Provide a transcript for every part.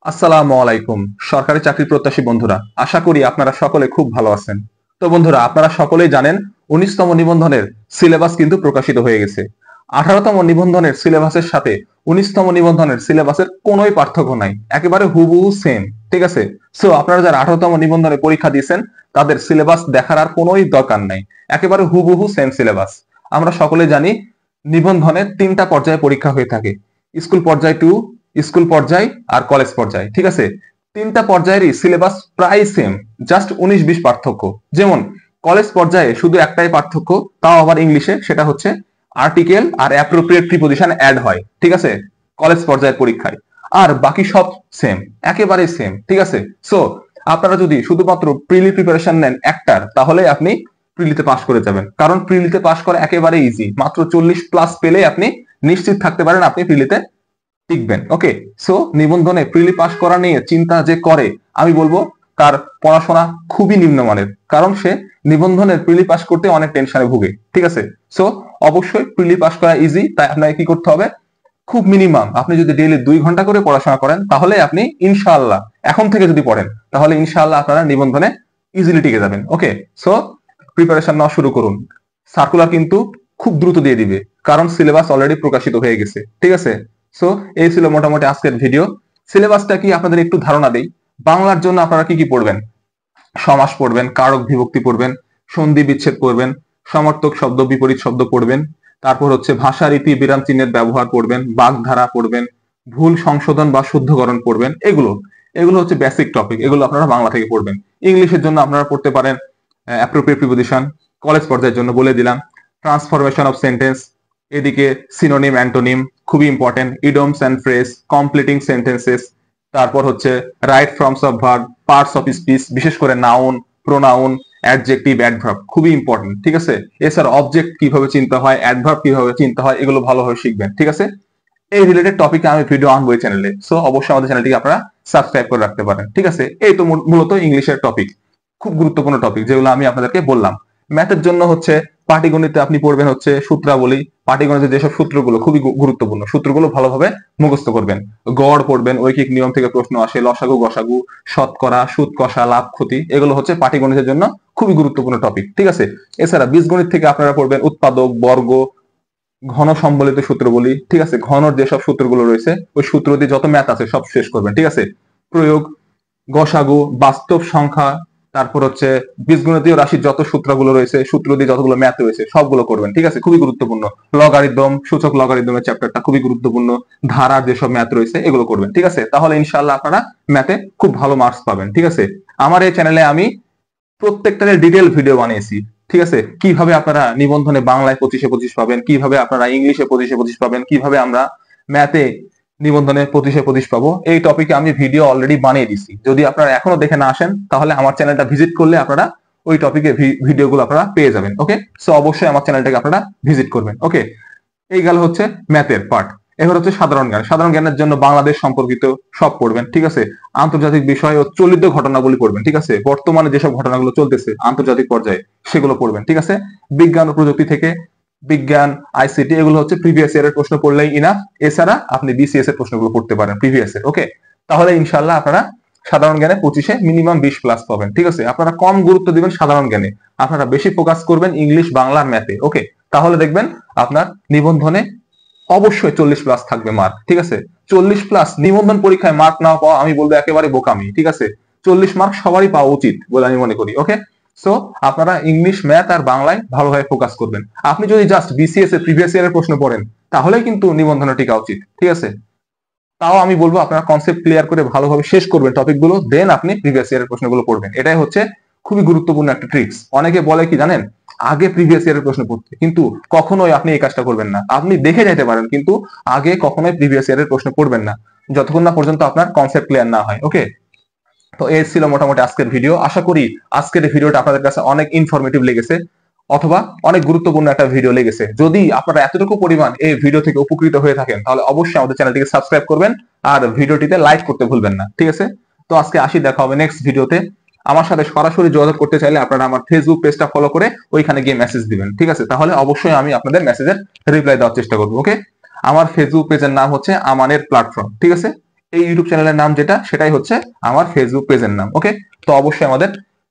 আসসালামু আলাইকুম সরকারি চাকরি প্রত্যাশী বন্ধুরা, আশা করি আপনারা সকলে খুব ভালো আছেন। তো বন্ধুরা, আপনারা সকলেই জানেন 19তম নিবন্ধনের সিলেবাস কিন্তু প্রকাশিত হয়ে গেছে। 18তম নিবন্ধনের সিলেবাসের সাথে 19তম নিবন্ধনের সিলেবাসের কোনোই পার্থক্য নাই, একেবারে হুবহু সেম। ঠিক আছে, সো আপনারা যারা 18তম নিবন্ধনে পরীক্ষা দিয়েছেন তাদের সিলেবাস দেখার আর কোনোই দরকার নাই, একেবারে হুবহু সেম সিলেবাস। আমরা সকলে জানি নিবন্ধনে তিনটা পর্যায়ে পরীক্ষা হয়ে থাকে: স্কুল পর্যায় টু, স্কুল পর্যায় আর কলেজ পর্যায়। ঠিক আছে, তিনটা পর্যায়েরই সিলেবাস প্রায় সেম, জাস্ট 19-20 পার্থক্য। যেমন কলেজ পর্যায়ে শুধু একটাই পার্থক্য, তাও আবার ইংলিশে, সেটা হচ্ছে article R appropriate preposition at হয়। ঠিক আছে, কলেজ পর্যায়ের পরীক্ষায়। আর বাকি সব সেম, একেবারে সেম। ঠিক আছে, সো আপনারা যদি শুধুমাত্র প্রিলি প্রিপারেশন নেন একটার, তাহলে আপনি প্রিলিতে পাস করে যাবেন। কারণ প্রিলিতে পাস করা একেবারে ইজি, মাত্র 40+ পেলে আপনি নিশ্চিত থাকতে পারেন আপনি প্রিলিতে টিকবেন। ওকে, সো নিবন্ধনে প্রিলি পাস করা নিয়ে চিন্তা যে করে, আমি বলবো তার পড়াশোনা খুবই নিম্নমানের, কারণ সে নিবন্ধনের প্রিলি পাস করতে অনেক টেনশনে ভুগে। ঠিক আছে, সো অবশ্যই প্রিলি পাস করা ইজি, তাই আপনাকে কি করতে হবে, খুব মিনিমাম আপনি যদি ডেইলি 2 ঘন্টা করে পড়াশোনা করেন, তাহলে আপনি ইনশাআল্লাহ, এখন থেকে যদি পড়েন, তাহলে ইনশাআল্লাহ আপনারা নিবন্ধনে ইজিলি টিকে যাবেন। ওকে, সো প্রিপারেশন নেওয়া শুরু করুন। সার্কুলার কিন্তু খুব দ্রুত দিয়ে দিবে, কারণ সিলেবাস অলরেডি প্রকাশিত হয়ে গেছে। ঠিক আছে, সো এই ছিল মোটামুটি আজকের ভিডিও। সিলেবাসটা কি আপনাদের একটু ধারণা দেই। বাংলার জন্য আপনারা কি কি পড়বেন: সমাস পড়বেন, কারক বিভক্তি পড়বেন, সন্ধি বিচ্ছেদ পড়বেন, সমর্থক শব্দ বিপরীত শব্দ পড়বেন, তারপর হচ্ছে ভাষা রীতি বিরাম চিহ্নের ব্যবহার পড়বেন, বাগধারা পড়বেন, ভুল সংশোধন বা শুদ্ধকরণ পড়বেন। এগুলো এগুলো হচ্ছে বেসিক টপিক, এগুলো আপনারা বাংলা থেকে পড়বেন। ইংলিশের জন্য আপনারা পড়তে পারেন অ্যাপ্রোপ্রিয়েট প্রিপোজিশন, কলেজ পর্যায়ের জন্য বলে দিলাম, ট্রান্সফরমেশন অফ সেন্টেন্স, এদিকে সিনোনিম অ্যান্টোনিম খুবই important, idioms and phrase, completing sentences, তারপর হচ্ছে right forms of verb, parts of speech, বিশেষ করে নাউন, প্রোনাউন, অ্যাডজেক্টিভ, অ্যাডভার্ব খুবই ইম্পর্টেন্ট। ঠিক আছে, এছাড়া অবজেক্ট কিভাবে চিন্তা হয়, অ্যাডভার্ব কিভাবে চিন্তা হয়, এগুলো ভালোভাবে শিখবেন। ঠিক আছে, এই রিলেটেড টপিকে আমি ভিডিও আনবো এই চ্যানেলে, সো অবশ্যই আমাদের চ্যানেলটিকে আপনারা সাবস্ক্রাইব করে রাখতে পারেন। ঠিক আছে, এই তো মূলত ইংলিশের টপিক, খুব গুরুত্বপূর্ণ টপিক যেগুলো আমি আপনাদেরকে বললাম। ম্যাথের জন্য হচ্ছে পাটিগণিতে আপনি পড়বেন হচ্ছে সূত্রাবলী। পাটিগণিতে যেসব সূত্রগুলো খুবই গুরুত্বপূর্ণ, সূত্রগুলো ভালোভাবে মুখস্থ করবেন। গড় পড়বেন, ঐকিক নিয়ম থেকে প্রশ্ন আসে, লসাগু গসাগু, শতকরা, সুদ কষা, লাভ ক্ষতি, এগুলো হচ্ছে পাটিগণিতের জন্য খুবই গুরুত্বপূর্ণ টপিক। ঠিক আছে, এছাড়া বীজগণিত থেকে আপনারা পড়বেন উৎপাদক, বর্গ, ঘন সম্বলিত সূত্র বলি। ঠিক আছে, ঘনর যেসব সূত্রগুলো রয়েছে ওই সূত্র দিয়ে যত ম্যাথ আছে সব শেষ করবেন। ঠিক আছে, প্রয়োগ, গসাগু, বাস্তব সংখ্যা, তারপর হচ্ছে বীজগণিতীয় রাশির যত সূত্রগুলো রয়েছে, সূত্র দিয়ে যতগুলো ম্যাথ রয়েছে সবগুলো করবেন। ঠিক আছে, খুবই গুরুত্বপূর্ণ। লগারিদম, সূচক লগারিদমের চ্যাপ্টারটা খুবই গুরুত্বপূর্ণ। ধারার যেসব ম্যাথ রয়েছে এগুলো করবেন। ঠিক আছে, তাহলে ইনশাআল্লাহ আপনারা ম্যাথে খুব ভালো মার্কস পাবেন। ঠিক আছে, আমার এই চ্যানেলে আমি প্রত্যেকটার ডিটেল ভিডিও বানিয়েছি। ঠিক আছে, কিভাবে আপনারা নিবন্ধনে বাংলায় 25-25 পাবেন, কিভাবে আপনারা ইংলিশে 25-25 পাবেন, কিভাবে আমরা ম্যাথে নিবন্ধনে 25-25 পাবো, এই টপিকে আমি ভিডিও অলরেডি বানিয়ে দিছি। যদি আপনারা এখনো দেখে না আসেন, তাহলে আমার চ্যানেলটা ভিজিট করলে আপনারা ওই টপিকে ভিডিওগুলো আপনারা পেয়ে যাবেন। ওকে, সো অবশ্যই আমার চ্যানেলটাকে আপনারা ভিজিট করবেন। ওকে, এই গেল হচ্ছে ম্যাথের পার্ট। এবার হচ্ছে সাধারণ জ্ঞান। সাধারণ জ্ঞানের জন্য বাংলাদেশ সম্পর্কিত সব পড়বেন। ঠিক আছে, আন্তর্জাতিক বিষয় ও চলিত ঘটনাগুলি পড়বেন। ঠিক আছে, বর্তমানে যেসব ঘটনাগুলো চলতেছে আন্তর্জাতিক পর্যায়ে সেগুলো পড়বেন। ঠিক আছে, বিজ্ঞান ও প্রযুক্তি থেকে বিজ্ঞান, আইসিটি, এগুলো হচ্ছে প্রিভিয়াস ইয়ারের প্রশ্ন পড়লেই ইনাফ। এছাড়া আপনি বিসিএস এর প্রশ্নগুলো পড়তে পারেন প্রিভিয়াস এর। ওকে, তাহলে ইনশাআল্লাহ আপনারা সাধারণ জ্ঞানে 25-এ মিনিমাম 20+ পাবেন। ঠিক আছে, আপনারা কম গুরুত্ব দিবেন সাধারণ জ্ঞানে, আপনারা বেশি ফোকাস করবেন ইংলিশ, বাংলা, ম্যাথে। ওকে, তাহলে দেখবেন আপনার নিবন্ধনে অবশ্যই 40+ থাকবে মার্ক। ঠিক আছে, 40+। নিবন্ধন পরীক্ষায় মার্ক না পাওয়া আমি বলবো একেবারে বোকামি। ঠিক আছে, 40 মার্ক সবারই পাওয়া উচিত বলে আমি মনে করি। ওকে, সো আপনারা ইংলিশ, ম্যাথ আর বাংলায় ভালোভাবে ফোকাস করবেন। আপনি যদি জাস্ট বিসিএস এর প্রিভিয়াস ইয়ারের প্রশ্ন পড়েন, তাহলেই কিন্তু নিবন্ধনে টিকা উচিত। ঠিক আছে, তাও আমি বলবো আপনারা কনসেপ্ট ক্লিয়ার করে ভালোভাবে শেষ করবেন টপিকগুলো, দেন আপনি প্রিভিয়াস ইয়ারের প্রশ্নগুলো পড়বেন। এটাই হচ্ছে খুবই গুরুত্বপূর্ণ একটা ট্রিক্স। অনেকে বলে কি জানেন, আগে প্রিভিয়াস ইয়ারের প্রশ্ন পড়তে, কিন্তু কখনোই আপনি এই কাজটা করবেন না। আপনি দেখে যেতে পারেন, কিন্তু আগে কখনোই প্রিভিয়াস ইয়ারের প্রশ্ন পড়বেন না, যতক্ষণ না পর্যন্ত আপনার কনসেপ্ট ক্লিয়ার না হয়। ওকে, তো এই ছিল মোটামুটি আজকের ভিডিও। আশা করি আজকের এই ভিডিওটা আপনাদের কাছে অনেক ইনফরমেটিভ লেগেছে, অথবা অনেক গুরুত্বপূর্ণ একটা ভিডিও লেগেছে। যদি আপনারা এতটুকু পরিমাণ এই ভিডিও থেকে উপকৃত হয়ে থাকেন, তাহলে অবশ্যই আমাদের চ্যানেলটিকে সাবস্ক্রাইব করবেন আর ভিডিওটিতে লাইক করতে ভুলবেন না। ঠিক আছে, তো আজকে আসি, দেখা হবে নেক্সট ভিডিওতে। আমার সাথে সরাসরি যোগাযোগ করতে চাইলে আপনারা আমার ফেসবুক পেজটা ফলো করে ওইখানে গিয়ে মেসেজ দিবেন। ঠিক আছে, তাহলে অবশ্যই আমি আপনাদের মেসেজের রিপ্লাই দেওয়ার চেষ্টা করবো। ওকে, আমার ফেসবুক পেজের নাম হচ্ছে আমানের প্ল্যাটফর্ম। ঠিক আছে, এই ইউটিউব চ্যানেলের নাম যেটা সেটাই হচ্ছে আমার ফেসবুক পেজের নাম। ওকে, তো অবশ্যই আমাদের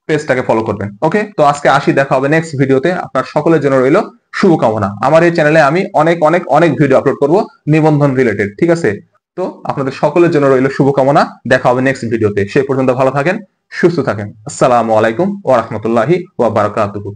পেজটাকে ফলো করবেন। ওকে, তো আজকে আসি, দেখা হবে নেক্সট ভিডিওতে। আপনার সকলের জন্য রইল শুভকামনা। আমার এই চ্যানেলে আমি অনেক অনেক অনেক ভিডিও আপলোড করব নিবন্ধন রিলেটেড, ঠিক আছে? তো আপনাদের সকলের জন্য রইল শুভকামনা। দেখা হবে নেক্সট ভিডিওতে। সে পর্যন্ত ভালো থাকেন, সুস্থ থাকেন। আসসালামু আলাইকুম ওয়া রাহমাতুল্লাহি ওয়া বারাকাতুহু।